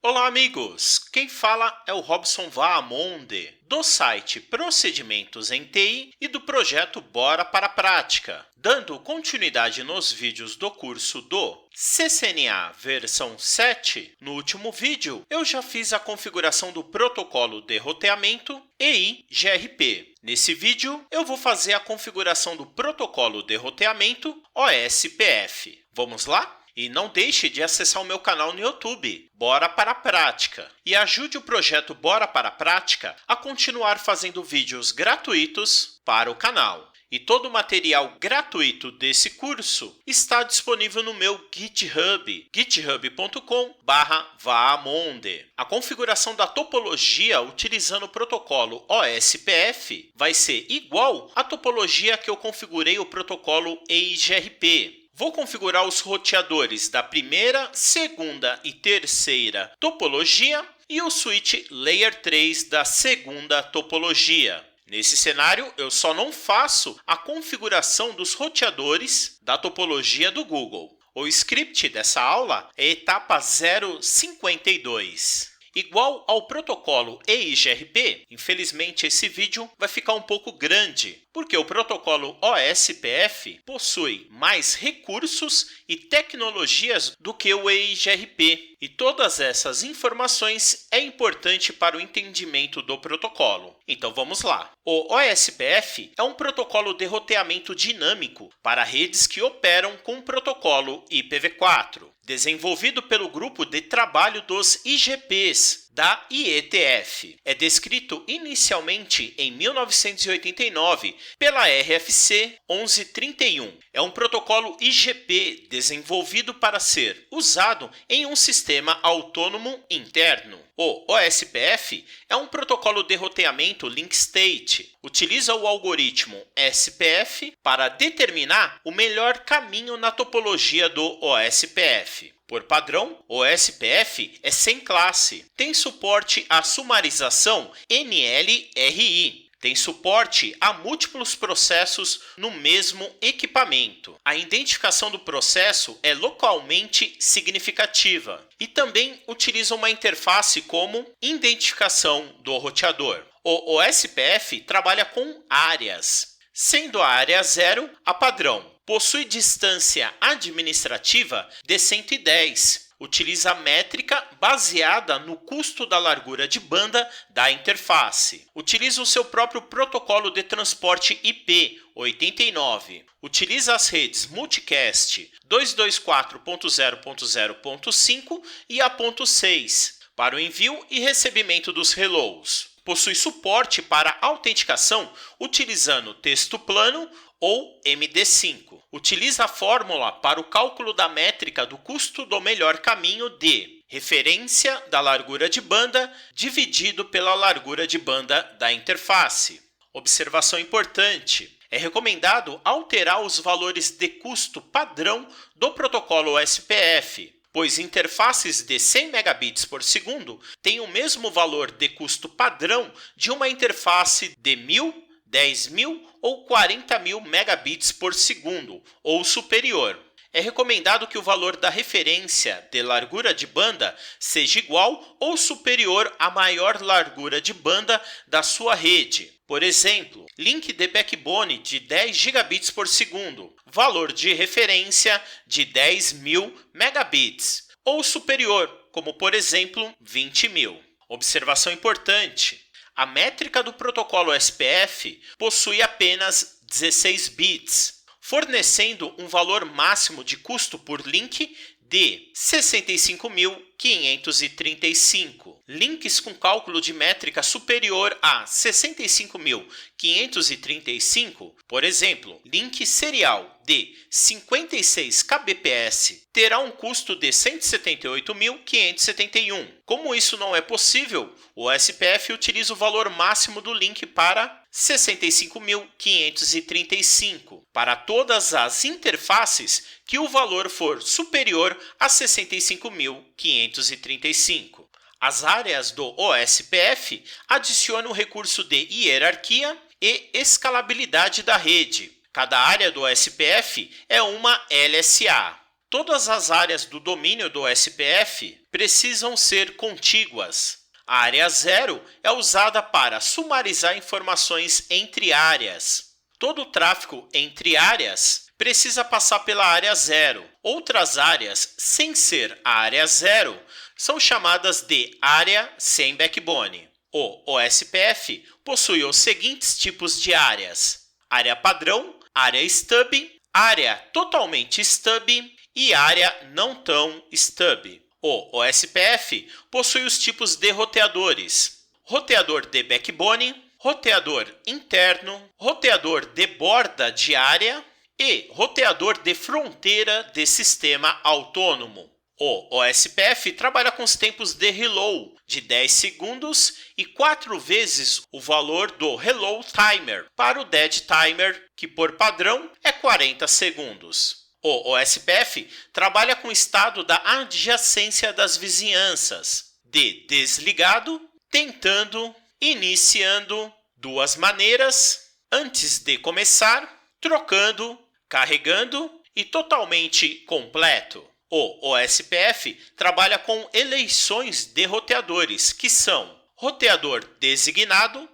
Olá, amigos! Quem fala é o Robson Vaamonde, do site Procedimentos em TI e do projeto Bora para a Prática. Dando continuidade nos vídeos do curso do CCNA versão 7, no último vídeo eu já fiz a configuração do protocolo de roteamento EI-GRP. Nesse vídeo eu vou fazer a configuração do protocolo de roteamento OSPF. Vamos lá? E não deixe de acessar o meu canal no YouTube, Bora para a Prática, e ajude o projeto Bora para a Prática a continuar fazendo vídeos gratuitos para o canal. E todo o material gratuito desse curso está disponível no meu GitHub, github.com/vaamonde. A configuração da topologia utilizando o protocolo OSPF vai ser igual à topologia que eu configurei o protocolo EI-GRP. Vou configurar os roteadores da primeira, segunda e terceira topologia e o switch Layer 3 da segunda topologia. Nesse cenário, eu só não faço a configuração dos roteadores da topologia do Google. O script dessa aula é etapa 052. Igual ao protocolo EI-GRP, infelizmente esse vídeo vai ficar um pouco grande, porque o protocolo OSPF possui mais recursos e tecnologias do que o EI-GRP. E todas essas informações é importante para o entendimento do protocolo. Então vamos lá. O OSPF é um protocolo de roteamento dinâmico para redes que operam com o protocolo IPv4, desenvolvido pelo grupo de trabalho dos IGPs, da IETF. É descrito inicialmente em 1989 pela RFC 1131. É um protocolo IGP desenvolvido para ser usado em um sistema autônomo interno. O OSPF é um protocolo de roteamento link state. Utiliza o algoritmo SPF para determinar o melhor caminho na topologia do OSPF. Por padrão, o OSPF é sem classe. Tem suporte à sumarização NLRI. Tem suporte a múltiplos processos no mesmo equipamento. A identificação do processo é localmente significativa e também utiliza uma interface como identificação do roteador. O OSPF trabalha com áreas, sendo a área 0 a padrão. Possui distância administrativa de 110. Utiliza métrica baseada no custo da largura de banda da interface. Utiliza o seu próprio protocolo de transporte IP 89. Utiliza as redes Multicast 224.0.0.5 e a ponto .6 para o envio e recebimento dos hellos. Possui suporte para autenticação utilizando texto plano ou MD5. Utiliza a fórmula para o cálculo da métrica do custo do melhor caminho de referência da largura de banda dividido pela largura de banda da interface. Observação importante: é recomendado alterar os valores de custo padrão do protocolo OSPF, pois interfaces de 100 megabits por segundo têm o mesmo valor de custo padrão de uma interface de 1000, 10.000 ou 40.000 megabits por segundo ou superior. É recomendado que o valor da referência de largura de banda seja igual ou superior à maior largura de banda da sua rede. Por exemplo, link de backbone de 10 gigabits por segundo, valor de referência de 10.000 megabits, ou superior, como por exemplo 20.000. Observação importante: a métrica do protocolo SPF possui apenas 16 bits, fornecendo um valor máximo de custo por link de 65.535. Links com cálculo de métrica superior a 65.535, por exemplo, link serial de 56 kbps, terá um custo de 178.571. Como isso não é possível, o SPF utiliza o valor máximo do link para 65.535 para todas as interfaces que o valor for superior a 65.535. As áreas do OSPF adicionam o recurso de hierarquia e escalabilidade da rede. Cada área do OSPF é uma LSA. todas as áreas do domínio do SPF precisam ser contíguas. A área 0 é usada para sumarizar informações entre áreas. Todo o tráfego entre áreas precisa passar pela área 0. Outras áreas, sem ser a área 0, são chamadas de área sem backbone. O OSPF possui os seguintes tipos de áreas: área padrão, área stub, área totalmente stub e área não tão stub. O OSPF possui os tipos de roteadores: roteador de backbone, roteador interno, roteador de borda de área e roteador de fronteira de sistema autônomo. O OSPF trabalha com os tempos de reload de 10 segundos e 4 vezes o valor do reload timer para o dead timer, que por padrão é 40 segundos. O OSPF trabalha com o estado da adjacência das vizinhanças, de desligado, tentando, iniciando, duas maneiras, antes de começar, trocando, carregando e totalmente completo. O OSPF trabalha com eleições de roteadores, que são roteador designado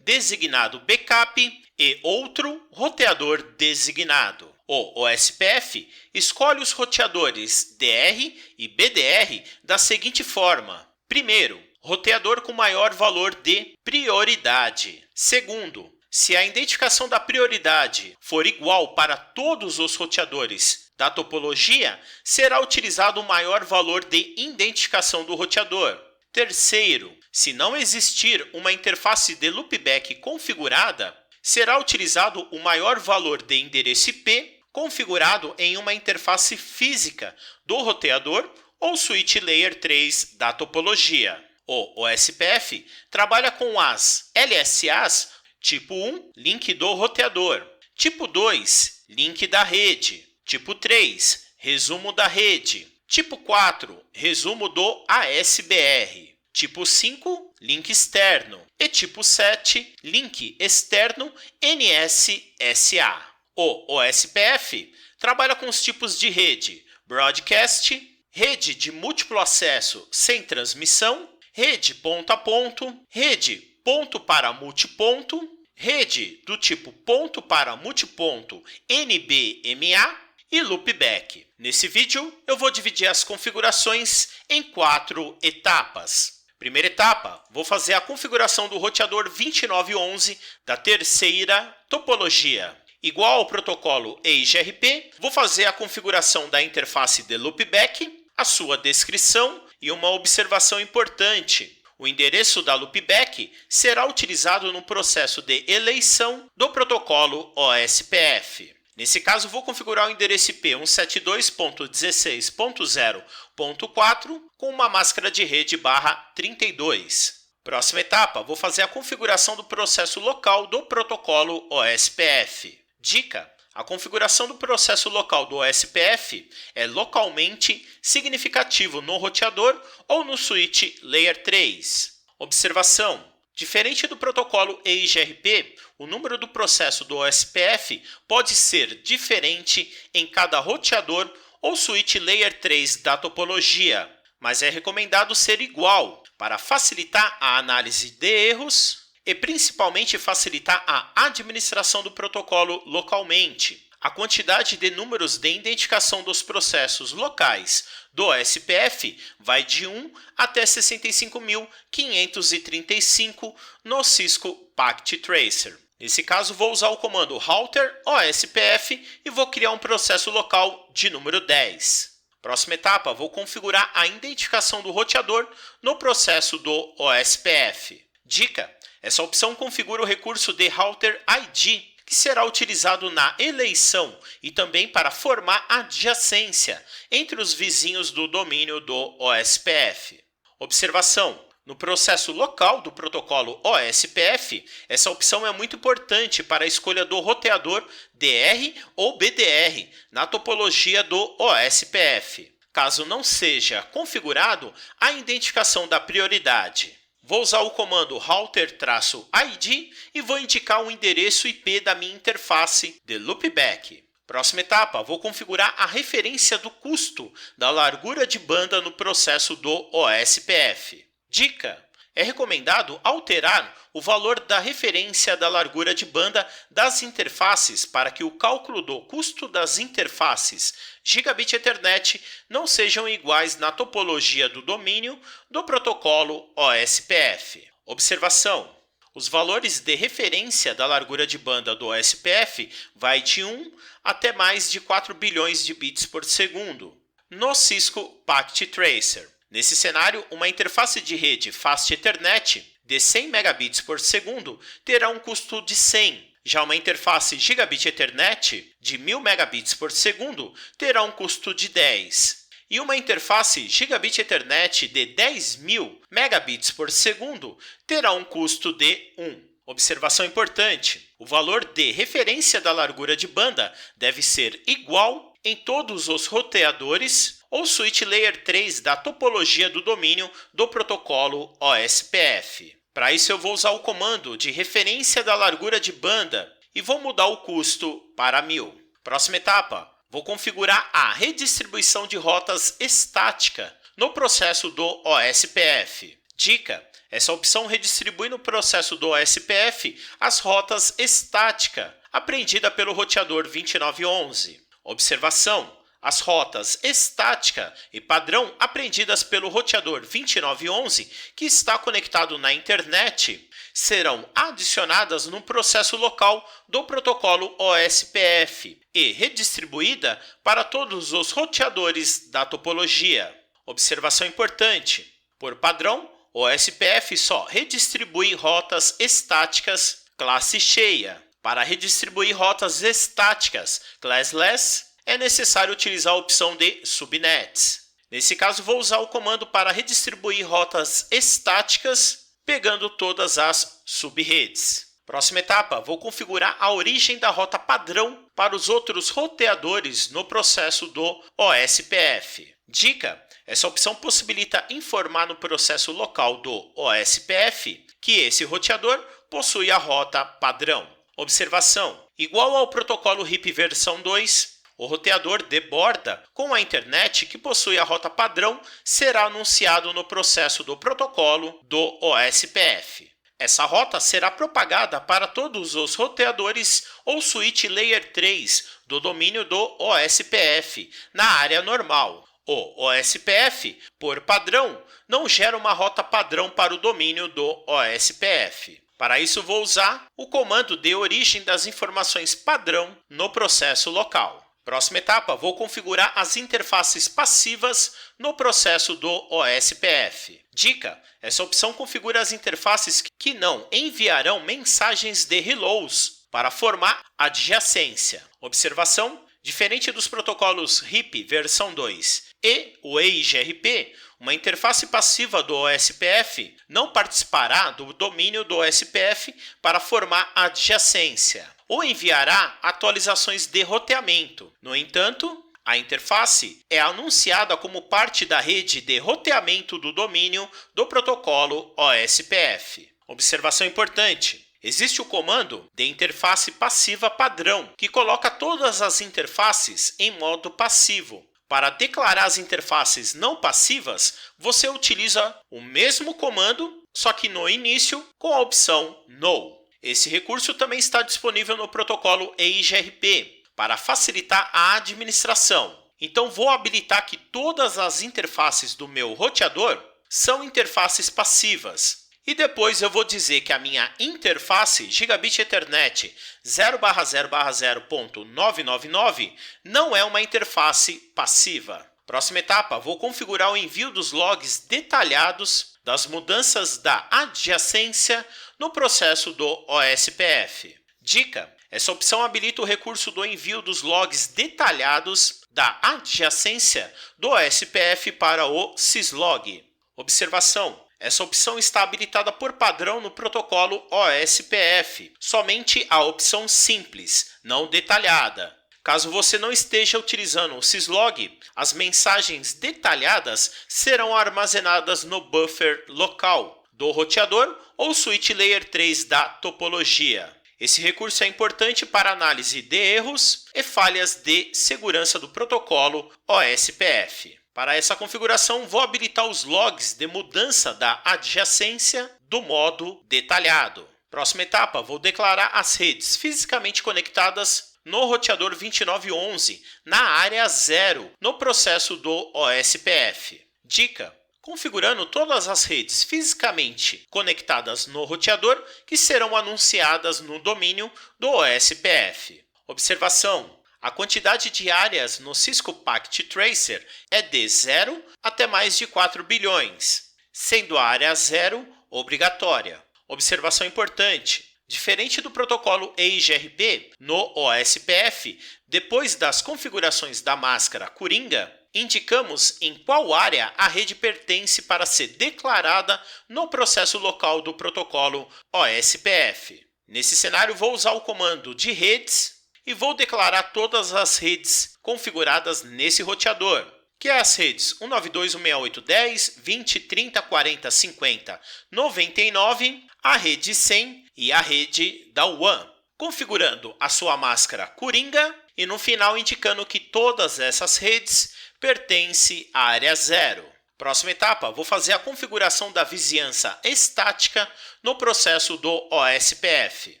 backup e outro roteador designado. O OSPF escolhe os roteadores DR e BDR da seguinte forma: primeiro, roteador com maior valor de prioridade. Segundo, se a identificação da prioridade for igual para todos os roteadores da topologia, será utilizado o maior valor de identificação do roteador. Terceiro, se não existir uma interface de loopback configurada, será utilizado o maior valor de endereço IP configurado em uma interface física do roteador ou switch layer 3 da topologia. O OSPF trabalha com as LSAs tipo 1, link do roteador, tipo 2, link da rede, tipo 3, resumo da rede, tipo 4, resumo do ASBR, tipo 5, link externo e tipo 7, link externo NSSA. O OSPF trabalha com os tipos de rede: broadcast, rede de múltiplo acesso sem transmissão, rede ponto a ponto, rede ponto para multiponto, rede do tipo ponto para multiponto NBMA e loopback. Nesse vídeo eu vou dividir as configurações em 4 etapas. Primeira etapa, vou fazer a configuração do roteador 2911 da terceira topologia. Igual ao protocolo EIGRP, vou fazer a configuração da interface de loopback, a sua descrição e uma observação importante: o endereço da loopback será utilizado no processo de eleição do protocolo OSPF. Nesse caso, vou configurar o endereço IP 172.16.0.4 com uma máscara de rede /32. Próxima etapa, vou fazer a configuração do processo local do protocolo OSPF. Dica: a configuração do processo local do OSPF é localmente significativo no roteador ou no switch Layer 3. Observação: diferente do protocolo EIGRP, o número do processo do OSPF pode ser diferente em cada roteador ou switch Layer 3 da topologia, mas é recomendado ser igual para facilitar a análise de erros e principalmente facilitar a administração do protocolo localmente. A quantidade de números de identificação dos processos locais do OSPF vai de 1 até 65.535 no Cisco Packet Tracer. Nesse caso, vou usar o comando router OSPF e vou criar um processo local de número 10. Próxima etapa, vou configurar a identificação do roteador no processo do OSPF. Dica: essa opção configura o recurso de Router ID, que será utilizado na eleição e também para formar adjacência entre os vizinhos do domínio do OSPF. Observação: no processo local do protocolo OSPF, essa opção é muito importante para a escolha do roteador DR ou BDR na topologia do OSPF. Caso não seja configurado a identificação da prioridade, vou usar o comando router-id e vou indicar o endereço IP da minha interface de loopback. Próxima etapa, vou configurar a referência do custo da largura de banda no processo do OSPF. Dica: é recomendado alterar o valor da referência da largura de banda das interfaces para que o cálculo do custo das interfaces Gigabit Ethernet não sejam iguais na topologia do domínio do protocolo OSPF. Observação: os valores de referência da largura de banda do OSPF vai de 1 até mais de 4 bilhões de bits por segundo no Cisco Packet Tracer. Nesse cenário, uma interface de rede Fast Ethernet de 100 megabits por segundo terá um custo de 100. Já uma interface Gigabit Ethernet de 1000 megabits por segundo terá um custo de 10. E uma interface Gigabit Ethernet de 10.000 megabits por segundo terá um custo de 1. Observação importante: o valor de referência da largura de banda deve ser igual em todos os roteadores ou switch layer 3 da topologia do domínio do protocolo OSPF. Para isso eu vou usar o comando de referência da largura de banda e vou mudar o custo para 1000. Próxima etapa, vou configurar a redistribuição de rotas estática no processo do OSPF. Dica: essa opção redistribui no processo do OSPF as rotas estática aprendida pelo roteador 2911. Observação: as rotas estática e padrão aprendidas pelo roteador 2911, que está conectado na internet, serão adicionadas no processo local do protocolo OSPF e redistribuída para todos os roteadores da topologia. Observação importante: por padrão, o OSPF só redistribui rotas estáticas classe cheia. Para redistribuir rotas estáticas classless, é necessário utilizar a opção de subnets. Nesse caso, vou usar o comando para redistribuir rotas estáticas, pegando todas as subredes. Próxima etapa, vou configurar a origem da rota padrão para os outros roteadores no processo do OSPF. Dica: essa opção possibilita informar no processo local do OSPF que esse roteador possui a rota padrão. Observação: igual ao protocolo RIP versão 2, o roteador de borda com a internet que possui a rota padrão será anunciado no processo do protocolo do OSPF. Essa rota será propagada para todos os roteadores ou switch layer 3 do domínio do OSPF na área normal. O OSPF, por padrão, não gera uma rota padrão para o domínio do OSPF. Para isso, vou usar o comando de origem das informações padrão no processo local. Próxima etapa, vou configurar as interfaces passivas no processo do OSPF. Dica: essa opção configura as interfaces que não enviarão mensagens de hellos para formar adjacência. Observação: diferente dos protocolos RIP versão 2 e o EIGRP, uma interface passiva do OSPF não participará do domínio do OSPF para formar adjacência ou enviará atualizações de roteamento. No entanto, a interface é anunciada como parte da rede de roteamento do domínio do protocolo OSPF. Observação importante: existe o comando de interface passiva padrão, que coloca todas as interfaces em modo passivo. Para declarar as interfaces não passivas, você utiliza o mesmo comando, só que no início com a opção No. Esse recurso também está disponível no protocolo EIGRP para facilitar a administração. Então vou habilitar que todas as interfaces do meu roteador são interfaces passivas. E depois eu vou dizer que a minha interface Gigabit Ethernet 0/0/0.999 não é uma interface passiva. Próxima etapa, vou configurar o envio dos logs detalhados das mudanças da adjacência no processo do OSPF. Dica: essa opção habilita o recurso do envio dos logs detalhados da adjacência do OSPF para o syslog. Observação: essa opção está habilitada por padrão no protocolo OSPF, somente a opção simples, não detalhada. Caso você não esteja utilizando o syslog, as mensagens detalhadas serão armazenadas no buffer local do roteador ou switch layer 3 da topologia. Esse recurso é importante para análise de erros e falhas de segurança do protocolo OSPF. Para essa configuração, vou habilitar os logs de mudança da adjacência do modo detalhado. Próxima etapa, vou declarar as redes fisicamente conectadas no roteador 2911 na área 0, no processo do OSPF. Dica: configurando todas as redes fisicamente conectadas no roteador que serão anunciadas no domínio do OSPF. Observação: a quantidade de áreas no Cisco Packet Tracer é de 0 até mais de 4 bilhões, sendo a área 0 obrigatória. Observação importante: diferente do protocolo EIGRP, no OSPF, depois das configurações da máscara Coringa, indicamos em qual área a rede pertence para ser declarada no processo local do protocolo OSPF. Nesse cenário, vou usar o comando de redes e vou declarar todas as redes configuradas nesse roteador, que é as redes 192.168.10, 20, 30, 40, 50, 99, a rede 100 e a rede da WAN, configurando a sua máscara Coringa e no final indicando que todas essas redes pertencem à área 0. Próxima etapa, vou fazer a configuração da vizinhança estática no processo do OSPF.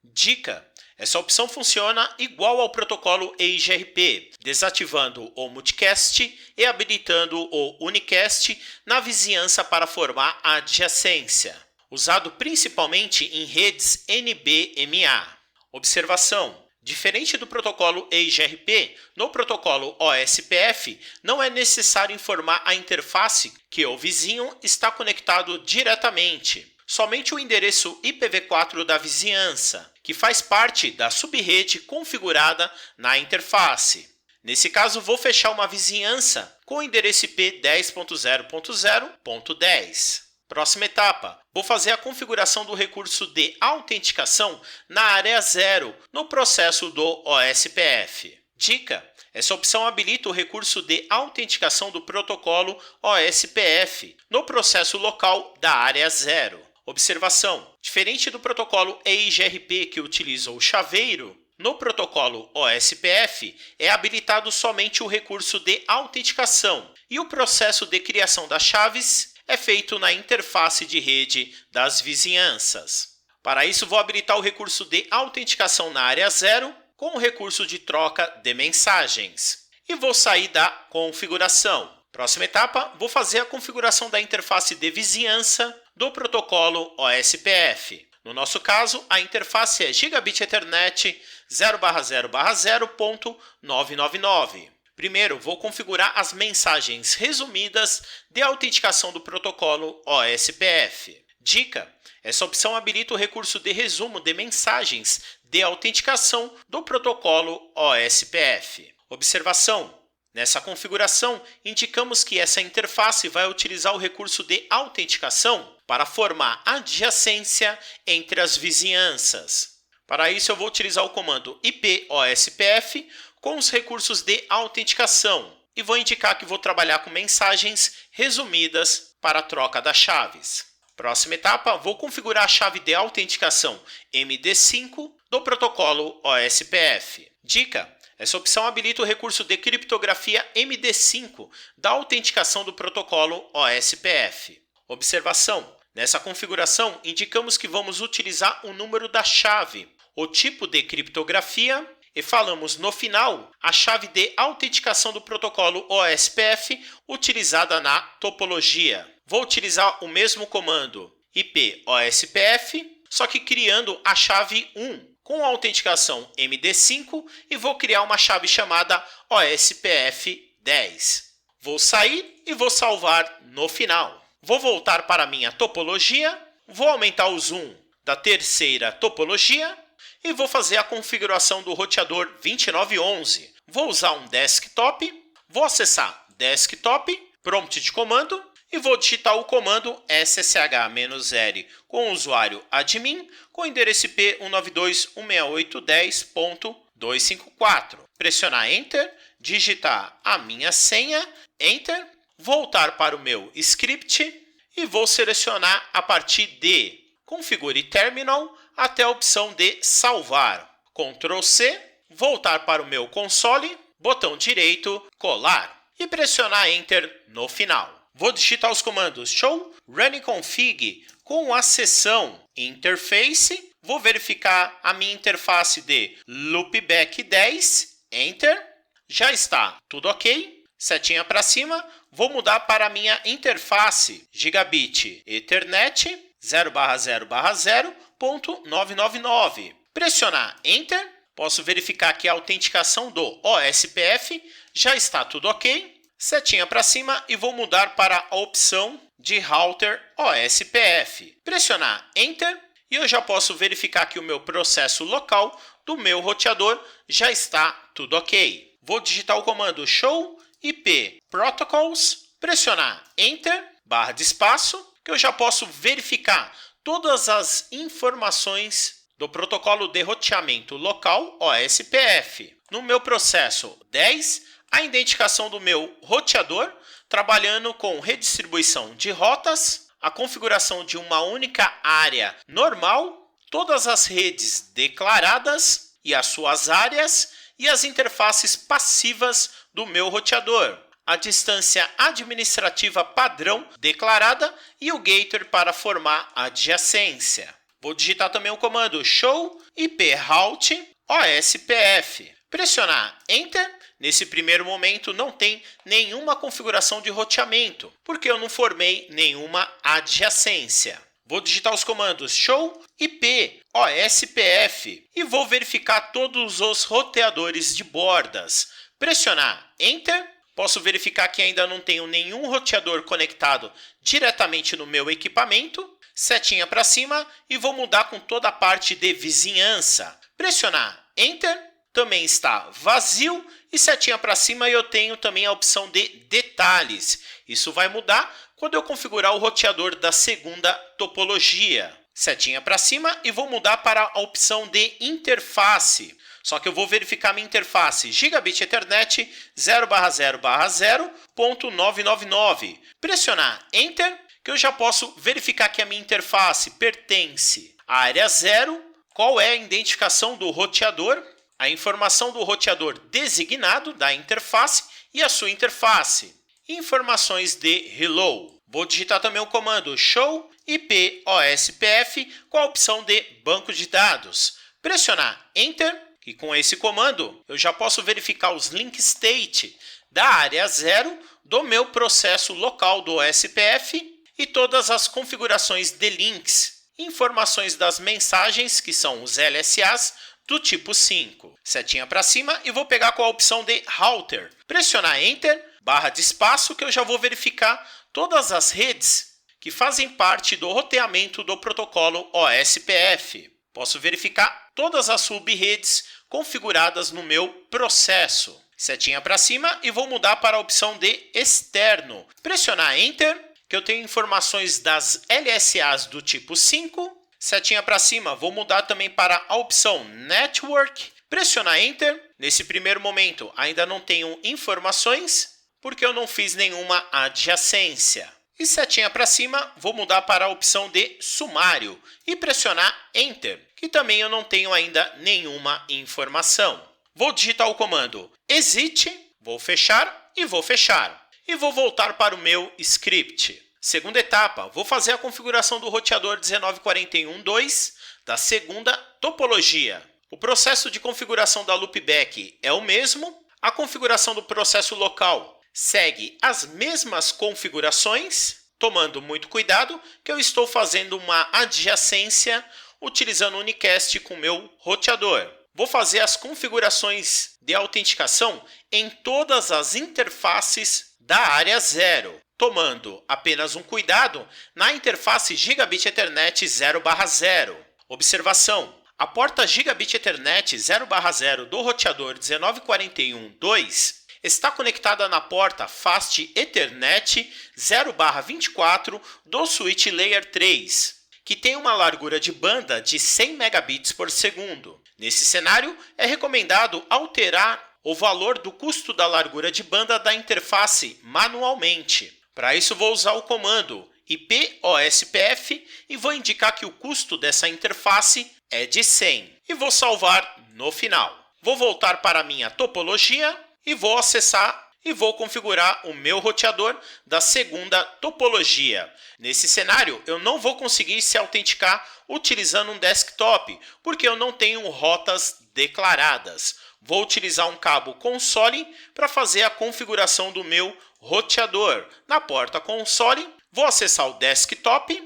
Dica: essa opção funciona igual ao protocolo EIGRP, desativando o multicast e habilitando o unicast na vizinhança para formar a adjacência, usado principalmente em redes NB-MA. Observação: diferente do protocolo EIGRP, no protocolo OSPF não é necessário informar a interface que o vizinho está conectado diretamente. Somente o endereço IPv4 da vizinhança, que faz parte da subrede configurada na interface. Nesse caso, vou fechar uma vizinhança com o endereço IP 10.0.0.10. Próxima etapa, vou fazer a configuração do recurso de autenticação na área 0, no processo do OSPF. Dica: essa opção habilita o recurso de autenticação do protocolo OSPF no processo local da área 0. Observação: diferente do protocolo EIGRP que utiliza o chaveiro, no protocolo OSPF é habilitado somente o recurso de autenticação e o processo de criação das chaves é feito na interface de rede das vizinhanças. Para isso, vou habilitar o recurso de autenticação na área 0 com o recurso de troca de mensagens e vou sair da configuração. Próxima etapa, vou fazer a configuração da interface de vizinhança do protocolo OSPF. No nosso caso, a interface é Gigabit Ethernet 0/0/0.999. Primeiro, vou configurar as mensagens resumidas de autenticação do protocolo OSPF. Dica: essa opção habilita o recurso de resumo de mensagens de autenticação do protocolo OSPF. Observação: nessa configuração, indicamos que essa interface vai utilizar o recurso de autenticação para formar adjacência entre as vizinhanças. Para isso, eu vou utilizar o comando IPOSPF com os recursos de autenticação e vou indicar que vou trabalhar com mensagens resumidas para a troca das chaves. Próxima etapa, vou configurar a chave de autenticação MD5 do protocolo OSPF. Dica: essa opção habilita o recurso de criptografia MD5 da autenticação do protocolo OSPF. Observação: nessa configuração, indicamos que vamos utilizar o número da chave, o tipo de criptografia e falamos no final a chave de autenticação do protocolo OSPF utilizada na topologia. Vou utilizar o mesmo comando IPOSPF, só que criando a chave 1 com a autenticação MD5 e vou criar uma chave chamada OSPF10. Vou sair e vou salvar no final. Vou voltar para a minha topologia, vou aumentar o zoom da terceira topologia e vou fazer a configuração do roteador 2911. Vou usar um desktop, vou acessar desktop, prompt de comando e vou digitar o comando ssh-r com o usuário admin com o endereço IP 192.168.10.254. Pressionar Enter, digitar a minha senha, Enter, voltar para o meu script e vou selecionar a partir de Configure Terminal até a opção de salvar. Ctrl C, voltar para o meu console, botão direito, colar e pressionar Enter no final. Vou digitar os comandos show running config com a seção interface. Vou verificar a minha interface de loopback 10, Enter. Já está tudo ok. Setinha para cima. Vou mudar para a minha interface Gigabit Ethernet 0/0/0.999. Pressionar Enter. Posso verificar que a autenticação do OSPF já está tudo ok. Setinha para cima e vou mudar para a opção de Router OSPF. Pressionar Enter e eu já posso verificar que o meu processo local do meu roteador já está tudo ok. Vou digitar o comando show IP protocols, pressionar Enter, barra de espaço, que eu já posso verificar todas as informações do protocolo de roteamento local OSPF. No meu processo 10, a identificação do meu roteador, trabalhando com redistribuição de rotas, a configuração de uma única área normal, todas as redes declaradas e as suas áreas e as interfaces passivas do meu roteador, a distância administrativa padrão declarada e o gateway para formar adjacência. Vou digitar também o comando show IP route OSPF. Pressionar Enter. Nesse primeiro momento não tem nenhuma configuração de roteamento, porque eu não formei nenhuma adjacência. Vou digitar os comandos show IP OSPF e vou verificar todos os roteadores de bordas. Pressionar Enter. Posso verificar que ainda não tenho nenhum roteador conectado diretamente no meu equipamento. Setinha para cima e vou mudar com toda a parte de vizinhança. Pressionar Enter, também está vazio e setinha para cima eu tenho também a opção de detalhes. Isso vai mudar quando eu configurar o roteador da segunda topologia. Setinha para cima e vou mudar para a opção de interface. Só que eu vou verificar minha interface Gigabit Ethernet 0/0/0.999. Pressionar Enter, que eu já posso verificar que a minha interface pertence à área 0, qual é a identificação do roteador, a informação do roteador designado da interface e a sua interface. Informações de hello. Vou digitar também o comando show IP OSPF com a opção de banco de dados. Pressionar Enter, e com esse comando eu já posso verificar os link state da área 0 do meu processo local do OSPF e todas as configurações de links, informações das mensagens, que são os LSAs, do tipo 5. Setinha para cima e vou pegar com a opção de Router. Pressionar Enter, barra de espaço, que eu já vou verificar todas as redes que fazem parte do roteamento do protocolo OSPF. Posso verificar todas as subredes configuradas no meu processo. Setinha para cima e vou mudar para a opção de externo. Pressionar Enter, que eu tenho informações das LSAs do tipo 5. Setinha para cima, vou mudar também para a opção Network. Pressionar Enter. Nesse primeiro momento ainda não tenho informações, porque eu não fiz nenhuma adjacência. E setinha para cima, vou mudar para a opção de sumário e pressionar Enter, que também eu não tenho ainda nenhuma informação. Vou digitar o comando exit, vou fechar e vou fechar. E vou voltar para o meu script. Segunda etapa, vou fazer a configuração do roteador 1941.2 da segunda topologia. O processo de configuração da loopback é o mesmo. A configuração do processo local segue as mesmas configurações, tomando muito cuidado que eu estou fazendo uma adjacência utilizando o unicast com o meu roteador. Vou fazer as configurações de autenticação em todas as interfaces da área 0, tomando apenas um cuidado na interface Gigabit Ethernet 0/0. Observação: a porta Gigabit Ethernet 0/0 do roteador 1941.2 está conectada na porta Fast Ethernet 0/24 do switch Layer 3, que tem uma largura de banda de 100 megabits por segundo. Nesse cenário, é recomendado alterar o valor do custo da largura de banda da interface manualmente. Para isso, vou usar o comando IP OSPF e vou indicar que o custo dessa interface é de 100 e vou salvar no final. Vou voltar para a minha topologia e vou acessar e vou configurar o meu roteador da segunda topologia. Nesse cenário, eu não vou conseguir se autenticar utilizando um desktop, porque eu não tenho rotas declaradas. Vou utilizar um cabo console para fazer a configuração do meu roteador. Na porta console, vou acessar o desktop,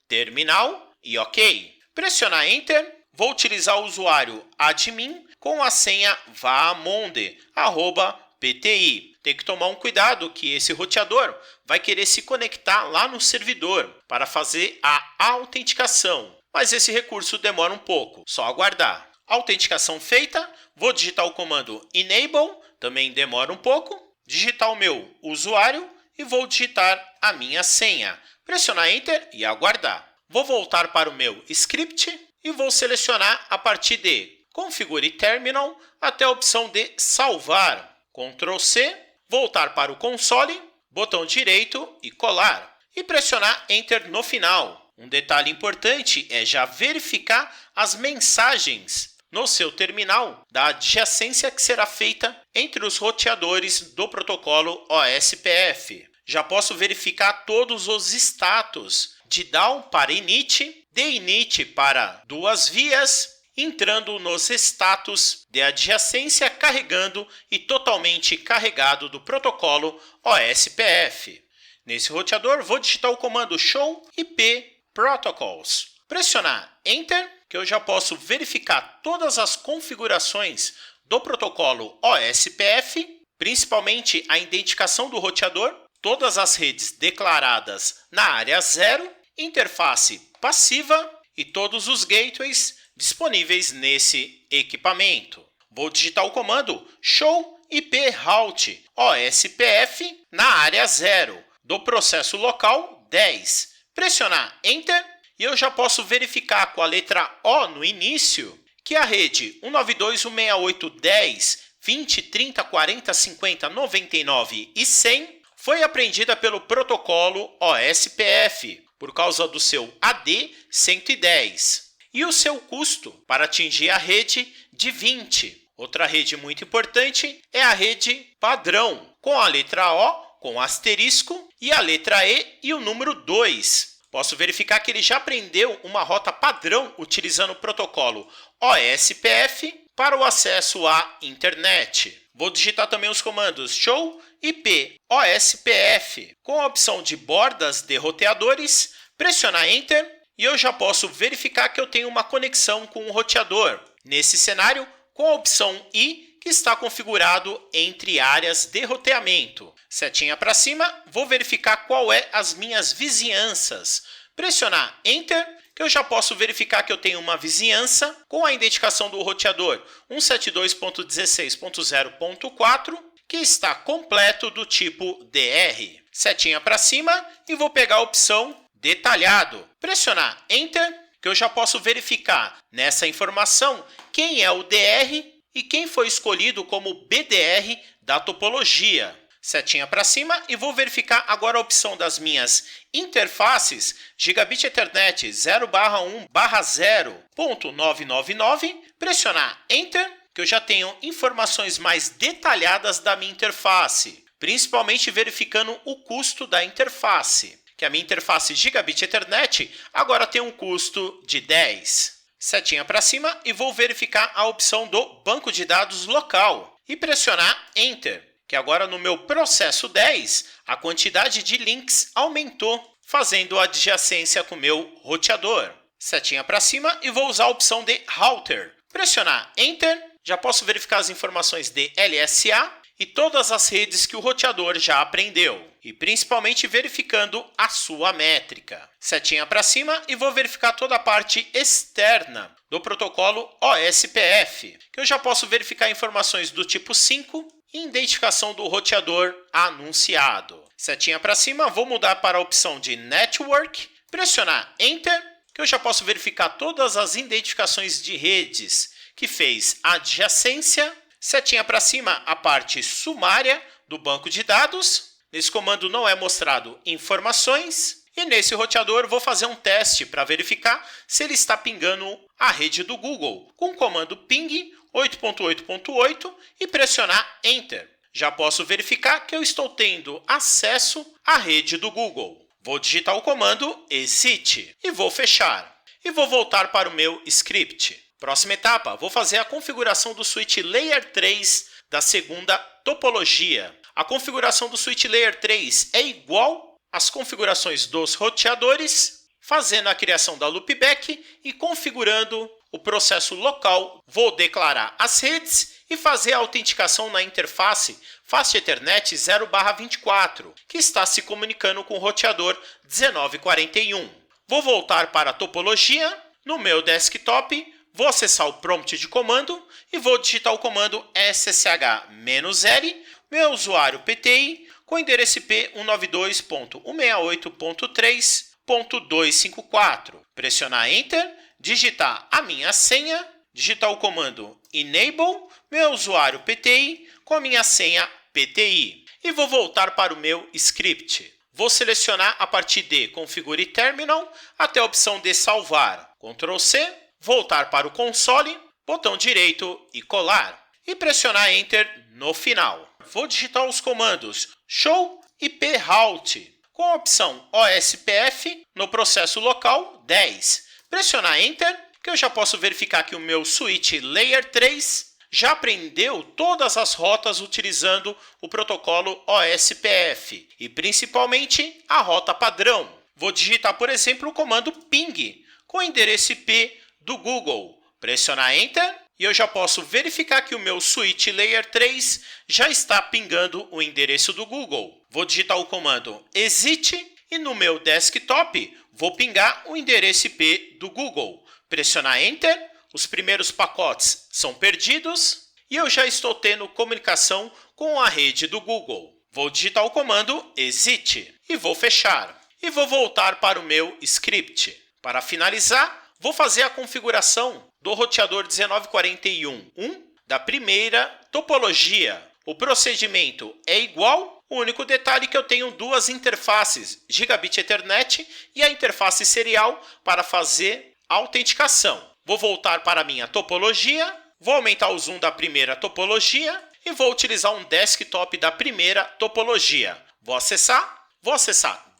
terminal e OK. Pressionar Enter, vou utilizar o usuário admin com a senha vaamonde@pti. Tem que tomar um cuidado que esse roteador vai querer se conectar lá no servidor para fazer a autenticação. Mas esse recurso demora um pouco, só aguardar. Autenticação feita, vou digitar o comando enable, também demora um pouco, digitar o meu usuário e vou digitar a minha senha. Pressionar Enter e aguardar. Vou voltar para o meu script e vou selecionar a partir de Configure Terminal até a opção de salvar. Ctrl C, voltar para o console, botão direito e colar. E pressionar Enter no final. Um detalhe importante é já verificar as mensagens no seu terminal da adjacência que será feita entre os roteadores do protocolo OSPF. Já posso verificar todos os status de down para init, de init para duas vias, entrando nos status de adjacência carregando e totalmente carregado do protocolo OSPF. Nesse roteador, vou digitar o comando show IP protocols. Pressionar Enter, que eu já posso verificar todas as configurações do protocolo OSPF, principalmente a identificação do roteador, todas as redes declaradas na área 0, interface passiva e todos os gateways disponíveis nesse equipamento. Vou digitar o comando show IP route OSPF na área 0 do processo local 10. Pressionar Enter e eu já posso verificar com a letra O no início que a rede 192.168.10.20.30.40.50.99 e 100 foi apreendida pelo protocolo OSPF por causa do seu AD 110 e o seu custo para atingir a rede de 20. Outra rede muito importante é a rede padrão, com a letra O, com asterisco, e a letra E e o número 2. Posso verificar que ele já aprendeu uma rota padrão utilizando o protocolo OSPF para o acesso à internet. Vou digitar também os comandos show IP OSPF com a opção de bordas de roteadores, pressionar Enter e eu já posso verificar que eu tenho uma conexão com o roteador. Nesse cenário, com a opção I, que está configurado entre áreas de roteamento. Setinha para cima, vou verificar qual é as minhas vizinhanças. Pressionar Enter, que eu já posso verificar que eu tenho uma vizinhança com a identificação do roteador 172.16.0.4, que está completo do tipo DR. Setinha para cima e vou pegar a opção Detalhado. Pressionar Enter, que eu já posso verificar nessa informação quem é o DR e quem foi escolhido como BDR da topologia. Setinha para cima e vou verificar agora a opção das minhas interfaces Gigabit Ethernet 0/1/0.999, pressionar Enter, que eu já tenho informações mais detalhadas da minha interface, principalmente verificando o custo da interface, que a minha interface Gigabit Ethernet agora tem um custo de 10. Setinha para cima e vou verificar a opção do banco de dados local e pressionar Enter, que agora no meu processo 10, a quantidade de links aumentou, fazendo adjacência com o meu roteador. Setinha para cima e vou usar a opção de Router. Pressionar Enter, já posso verificar as informações de LSA e todas as redes que o roteador já aprendeu, e principalmente verificando a sua métrica. Setinha para cima e vou verificar toda a parte externa do protocolo OSPF, que eu já posso verificar informações do tipo 5 e identificação do roteador anunciado. Setinha para cima, vou mudar para a opção de Network, pressionar Enter, que eu já posso verificar todas as identificações de redes que fez adjacência. Setinha para cima, a parte sumária do banco de dados. Nesse comando não é mostrado informações. E nesse roteador vou fazer um teste para verificar se ele está pingando a rede do Google com o comando ping 8.8.8 e pressionar Enter. Já posso verificar que eu estou tendo acesso à rede do Google. Vou digitar o comando exit e vou fechar. E vou voltar para o meu script. Próxima etapa, vou fazer a configuração do switch Layer 3 da segunda topologia. A configuração do switch Layer 3 é igual às configurações dos roteadores, fazendo a criação da loopback e configurando o processo local. Vou declarar as redes e fazer a autenticação na interface Fast Ethernet 0/24, que está se comunicando com o roteador 1941. Vou voltar para a topologia. No meu desktop, vou acessar o prompt de comando e vou digitar o comando ssh-r, meu usuário PTI, com endereço IP 192.168.3.254. Pressionar Enter, digitar a minha senha, digitar o comando enable, meu usuário PTI, com a minha senha PTI. E vou voltar para o meu script. Vou selecionar a partir de Configure Terminal até a opção de salvar. Ctrl C, voltar para o console, botão direito e colar. E pressionar Enter no final. Vou digitar os comandos show e prout com a opção OSPF no processo local 10. Pressionar Enter, que eu já posso verificar que o meu switch Layer 3 já aprendeu todas as rotas utilizando o protocolo OSPF e principalmente a rota padrão. Vou digitar, por exemplo, o comando ping com o endereço IP do Google. Pressionar Enter e eu já posso verificar que o meu switch Layer 3 já está pingando o endereço do Google. Vou digitar o comando exit e no meu desktop vou pingar o endereço IP do Google. Pressionar Enter. Os primeiros pacotes são perdidos e eu já estou tendo comunicação com a rede do Google. Vou digitar o comando exit e vou fechar. E vou voltar para o meu script. Para finalizar, vou fazer a configuração do roteador 1941.1 da primeira topologia. O procedimento é igual, o único detalhe é que eu tenho duas interfaces, Gigabit Ethernet e a interface serial para fazer a autenticação. Vou voltar para a minha topologia, vou aumentar o zoom da primeira topologia e vou utilizar um desktop da primeira topologia. Vou acessar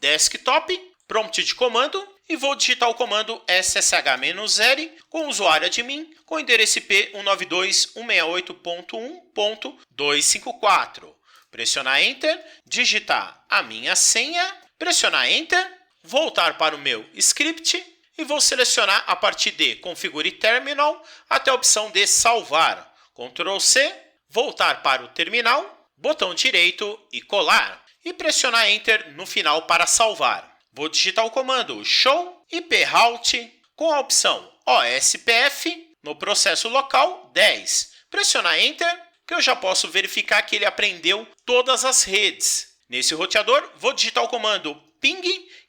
desktop, prompt de comando e vou digitar o comando ssh-r com o usuário admin com endereço IP 192.168.1.254. Pressionar Enter, digitar a minha senha, pressionar Enter, voltar para o meu script e vou selecionar a partir de Configure Terminal até a opção de salvar. Ctrl C, voltar para o terminal, botão direito e colar. E pressionar Enter no final para salvar. Vou digitar o comando show e prout com a opção OSPF no processo local 10. Pressionar Enter, que eu já posso verificar que ele aprendeu todas as redes. Nesse roteador, vou digitar o comando ping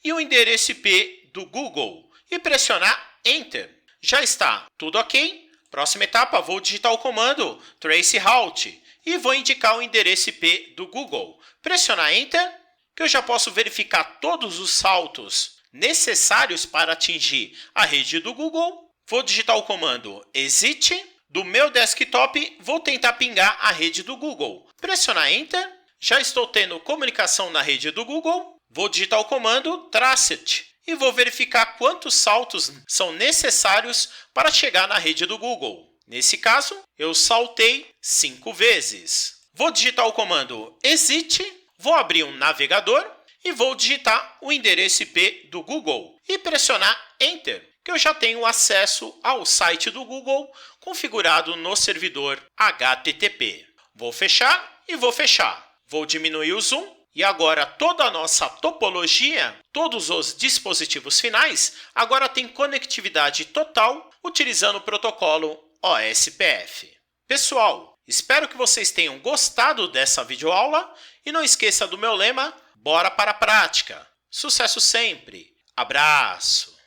e o endereço IP do Google. E pressionar Enter. Já está tudo ok. Próxima etapa, vou digitar o comando traceroute e vou indicar o endereço IP do Google. Pressionar Enter, que eu já posso verificar todos os saltos necessários para atingir a rede do Google. Vou digitar o comando exit. Do meu desktop, vou tentar pingar a rede do Google. Pressionar Enter. Já estou tendo comunicação na rede do Google. Vou digitar o comando tracet. E vou verificar quantos saltos são necessários para chegar na rede do Google. Nesse caso, eu saltei 5 vezes. Vou digitar o comando exit, vou abrir um navegador e vou digitar o endereço IP do Google e pressionar Enter, que eu já tenho acesso ao site do Google configurado no servidor HTTP. Vou fechar e vou fechar. Vou diminuir o zoom. E agora toda a nossa topologia, todos os dispositivos finais, agora tem conectividade total utilizando o protocolo OSPF. Pessoal, espero que vocês tenham gostado dessa videoaula e não esqueça do meu lema, bora para a prática. Sucesso sempre! Abraço!